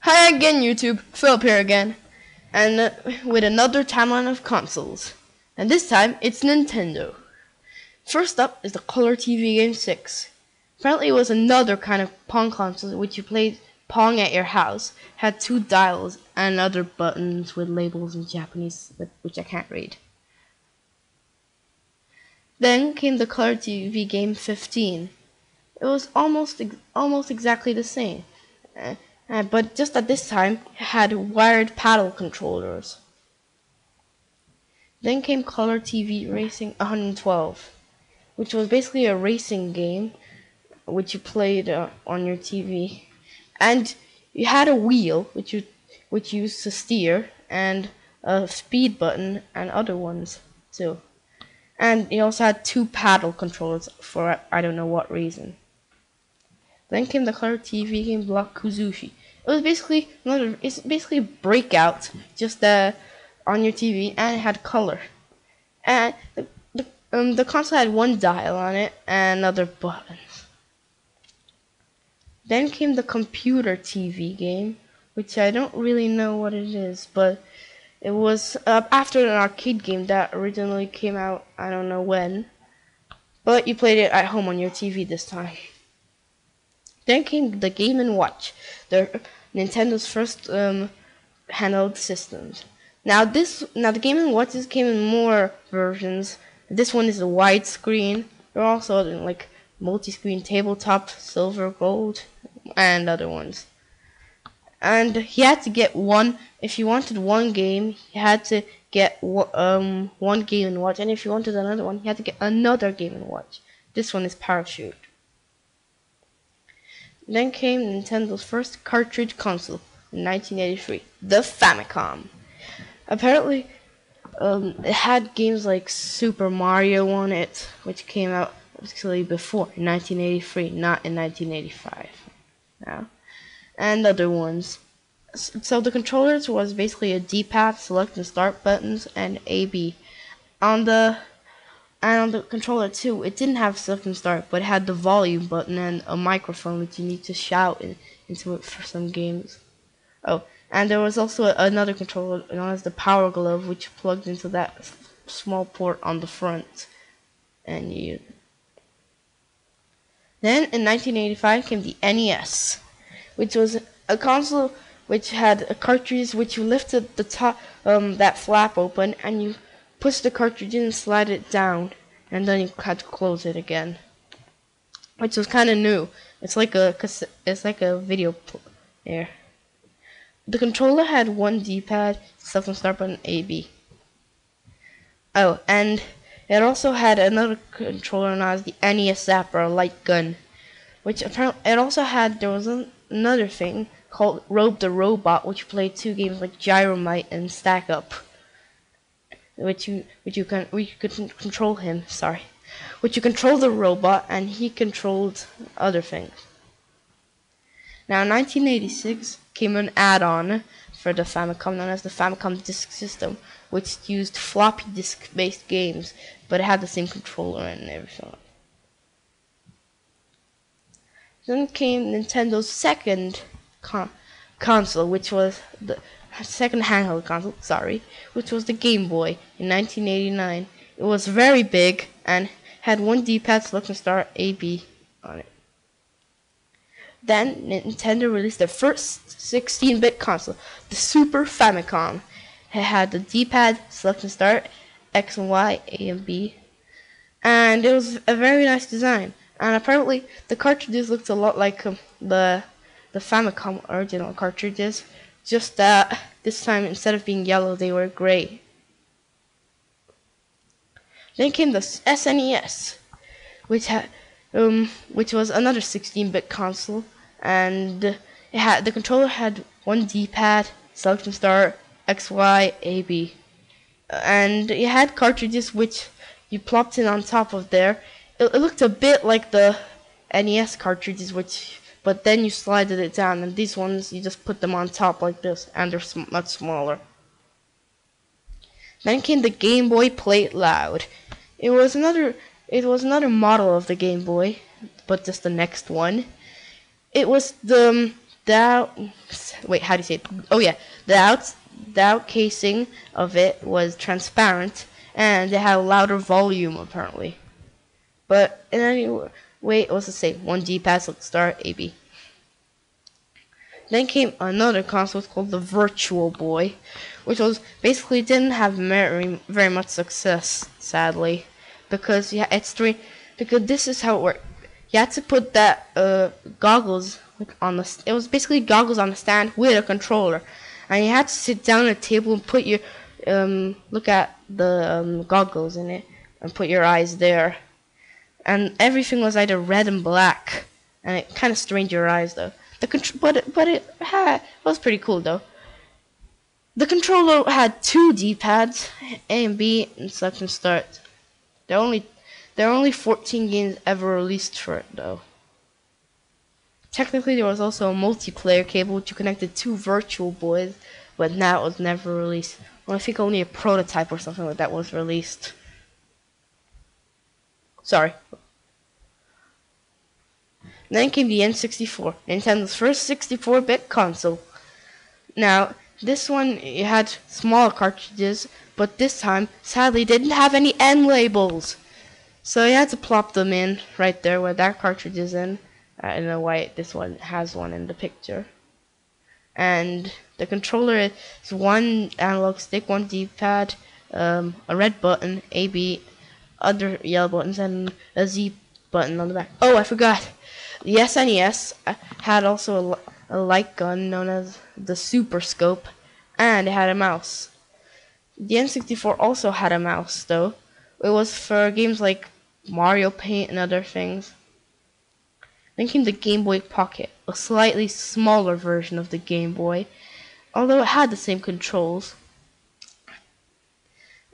Hi again, YouTube. Philip here again, and with another timeline of consoles. And this time, it's Nintendo. First up is the Color TV Game 6. Apparently, it was another kind of Pong console which you played Pong at your house. Had two dials and other buttons with labels in Japanese, which I can't read. Then came the Color TV Game 15. It was almost exactly the same. But just at this time, it had wired paddle controllers. Then came Color TV Racing 112, which was basically a racing game which you played on your TV, and you had a wheel which you used to steer, and a speed button and other ones too. And you also had two paddle controllers for I don't know what reason. Then came the Color TV game Block Kuzushi. It's basically Breakout, just on your TV, and it had color. And the console had one dial on it and other buttons. Then came the computer TV game, which I don't really know what it is, but it was after an arcade game that originally came out, I don't know when, but you played it at home on your TV this time. Then came the Game & Watch, Nintendo's first handheld systems. Now the Game & Watches came in more versions. This one is a widescreen. There are also like multi-screen tabletop, silver, gold, and other ones. And he had to get one. If you wanted one game, you had to get one Game & Watch, and if you wanted another one, you had to get another Game & Watch. This one is Parachute. Then came Nintendo's first cartridge console in 1983, the Famicom. Apparently, it had games like Super Mario on it, which came out actually before, in 1983, not in 1985. Now, and other ones. So the controllers was basically a D-pad, select and start buttons, and A/B. On the controller too, it didn't have select and start, but it had the volume button and a microphone which you need to shout into it for some games. Oh, and there was also another controller known as the Power Glove, which plugged into that small port on the front. And then in 1985 came the NES, which was a console which had a cartridge which you lifted the top that flap open, and you push the cartridge in and slide it down, and then you had to close it again, which was kind of new. It's like a video player. The controller had one D-pad, select and start button, A/B. Oh, and it also had another controller known as the NES Zapper, a light gun, which apparently there was another thing called Robe the Robot, which played two games like Gyromite and Stack Up, which you could control him. Which you control the robot, and he controlled other things. Now, in 1986 came an add-on for the Famicom known as the Famicom Disk System, which used floppy disk-based games, but it had the same controller and everything. Then came Nintendo's second console, which was the second handheld console, which was the Game Boy in 1989. It was very big and had one D-pad, select and start, A/B on it. Then Nintendo released their first 16-bit console, the Super Famicom. It had the D-pad, select and start, X and Y, A and B, and it was a very nice design. And apparently, the cartridges looked a lot like the Famicom original cartridges, just that this time instead of being yellow, they were gray. Then came the SNES, which was another 16-bit console, and the controller had one D-pad, select and start, X, Y, A, B, and it had cartridges which you plopped in on top of there. It looked a bit like the NES cartridges, but then you slided it down, and these ones you just put them on top like this, and they're much smaller. Then came the Game Boy Play It Loud. It was another model of the Game Boy, but just the next one. It was the wait, how do you say it? Oh yeah, the out casing of it was transparent, and it had a louder volume apparently. But in any way, it was the same. One D-pad, select start, A, B. Then came another console called the Virtual Boy, which was basically didn't have very much success, sadly, because because this is how it worked. You had to put that goggles on the. It was basically goggles on the stand with a controller, and you had to sit down at a table and put your look at the goggles in it and put your eyes there, and everything was either red and black, and it kind of strained your eyes though. But it was pretty cool though. The controller had two D-pads, A and B, and select and start. There are only 14 games ever released for it though. Technically, there was also a multiplayer cable which you connected two Virtual Boys, but that was never released. Well, I think only a prototype or something like that was released. Sorry. Then came the N64, Nintendo's first 64-bit console. Now, this one it had small cartridges, but this time, sadly, didn't have any end labels. So you had to plop them in right there where that cartridge is in. I don't know why this one has one in the picture. And the controller is one analog stick, one D-pad, a red button, A, B, other yellow buttons, and a Z button on the back. Oh, I forgot. The SNES had also a light gun known as the Super Scope, and it had a mouse. The N64 also had a mouse, though. It was for games like Mario Paint and other things. Then came the Game Boy Pocket, a slightly smaller version of the Game Boy, although it had the same controls.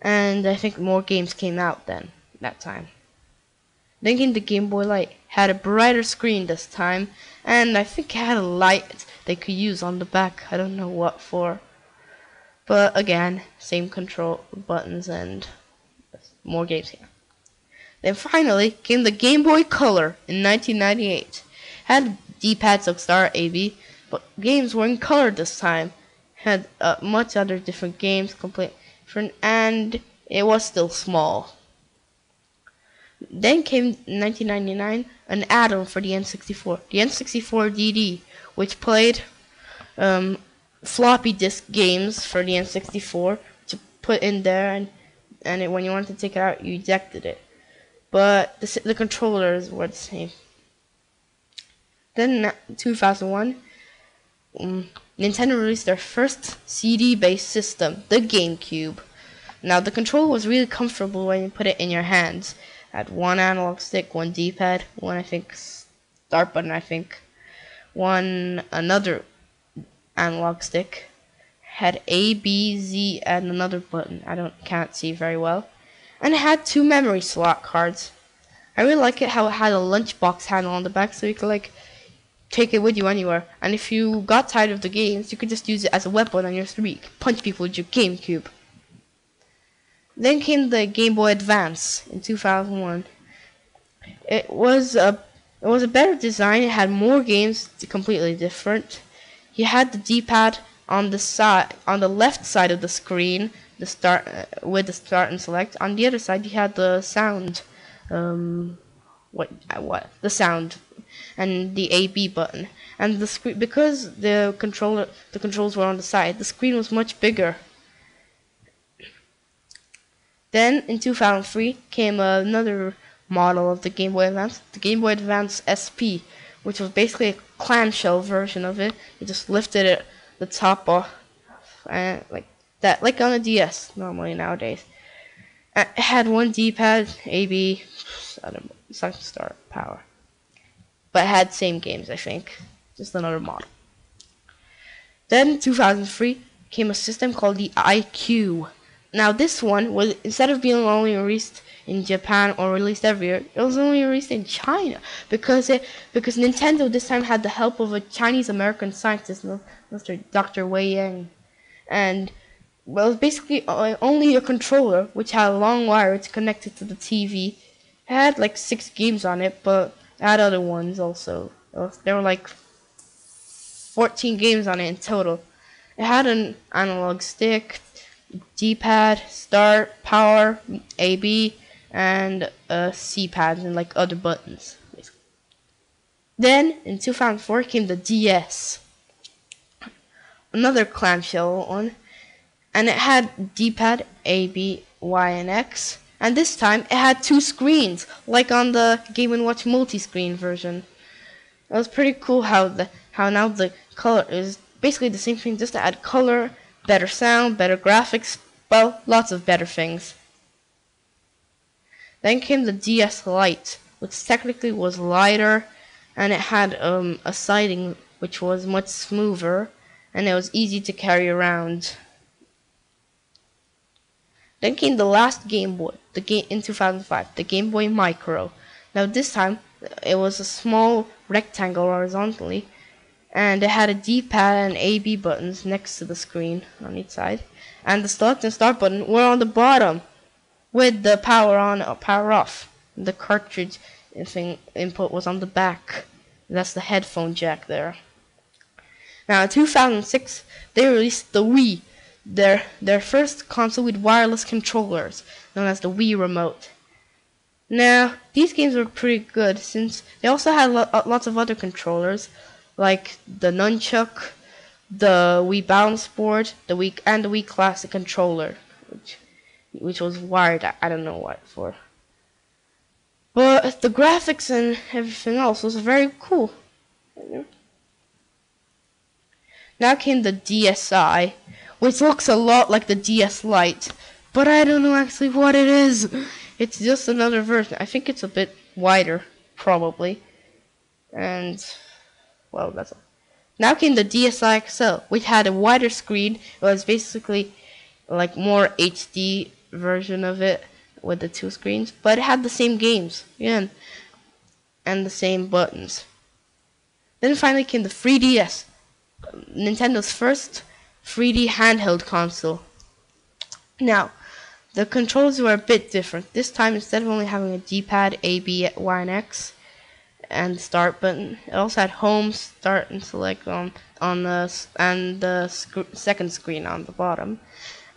And I think more games came out that time. Then came the Game Boy Light, had a brighter screen this time, and I think it had a light they could use on the back. I don't know what for. But again, same control buttons and more games here. Then finally came the Game Boy Color in 1998. Had D-pad, so start, A, B, but games were in color this time. Had much other different games, complete different, and it was still small. Then came 1999 an add-on for the N64, the N64 DD, which played floppy disk games for the N64 to put in there, and when you wanted to take it out, you ejected it. But the controllers were the same. Then in 2001, Nintendo released their first CD-based system, the GameCube. Now the controller was really comfortable when you put it in your hands. Had one analog stick, one D-pad, one I think start button, one another analog stick. Had A, B, Z, and another button. Can't see very well. And it had two memory slot cards. I really like it how it had a lunchbox handle on the back, so you could take it with you anywhere. And if you got tired of the games, you could just use it as a weapon on your street. Punch people with your GameCube. Then came the Game Boy Advance in 2001. It was a better design. It had more games, completely different. You had the D-pad on the left side of the screen, with the start and select. On the other side, you had the sound, the sound, and the A/B button. And the screen, because the controls were on the side, the screen was much bigger. Then in 2003 came another model of the Game Boy Advance, the Game Boy Advance SP, which was basically a clamshell version of it. You just lifted it the top off, and like that, like on a DS normally nowadays. It had one D-pad, A/B, select start, power, but it had same games, I think, just another model. Then in 2003 came a system called the iQ. Now this one was, instead of being only released in Japan or released everywhere, it was only released in China because Nintendo this time had the help of a Chinese American scientist, Mr. Dr. Wei Yang, and well, it was basically only a controller which had a long wire. It's connected to the TV. It had like 6 games on it, but it had other ones also. There were like 14 games on it in total. It had an analog stick, D-pad, start, power, AB, and C-pads and like other buttons. Then in 2004 came the DS, another clamshell one, and it had D-pad, A, B, Y, and X. And this time it had 2 screens, like on the Game & Watch multi-screen version. It was pretty cool how now the color is basically the same thing, just to add color, better sound, better graphics, well, lots of better things. Then came the DS Lite, which technically was lighter, and it had a siding which was much smoother, and it was easy to carry around. Then came the last Game Boy, in 2005, the Game Boy Micro. Now this time, it was a small rectangle horizontally, and it had a D-pad and A-B buttons next to the screen on each side, and the select and start button were on the bottom, with the power on or power off. The cartridge input was on the back. That's the headphone jack there. Now in 2006, they released the Wii, their first console with wireless controllers, known as the Wii Remote. Now, these games were pretty good, since they also had lots of other controllers, like the Nunchuck, the Wii Balance Board, the Wii Classic controller, which was wired. I don't know what for. But the graphics and everything else was very cool. Now came the DSi, which looks a lot like the DS Lite, but I don't know actually what it is. It's just another version. I think it's a bit wider, probably. And, well, that's all. Now came the DSi XL, which had a wider screen. It was basically like more HD version of it with the 2 screens, but it had the same games again and the same buttons. Then finally came the 3DS, Nintendo's first 3D handheld console. Now, the controls were a bit different. This time, instead of only having a D-pad, A, B, Y, and X, and the start button, it also had home, start, and select on the second screen on the bottom,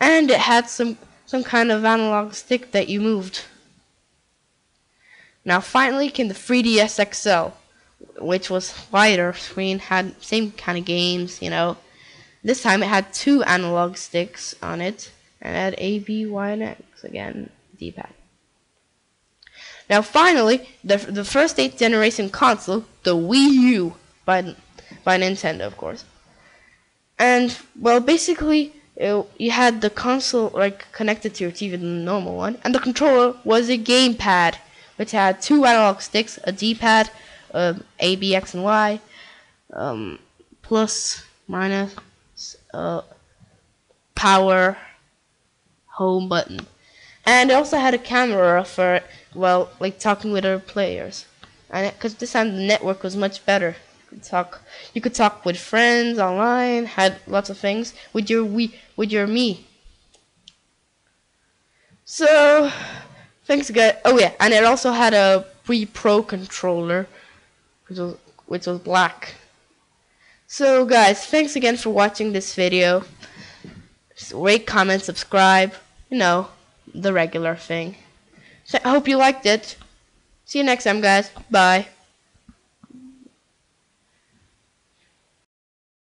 and it had some kind of analog stick that you moved. Now, finally came the 3DS XL, which was wider screen, had same kind of games, you know. This time it had 2 analog sticks on it, and it had A, B, Y, and X again, D-pad. Now finally, the first 8th generation console, the Wii U, by Nintendo, of course. And, well, basically, you had the console like connected to your TV, the normal one, and the controller was a gamepad, which had 2 analog sticks, a D-pad, A, B, X, and Y, plus, minus, power, home button, and it also had a camera for, well, like talking with other players, and because this time the network was much better. You could talk with friends online, had lots of things with your Mii. So, thanks guys. Oh yeah, and it also had a Wii Pro controller, which was black. So guys, thanks again for watching this video. Just rate, comment, subscribe, you know, the regular thing. So I hope you liked it. See you next time, guys. Bye.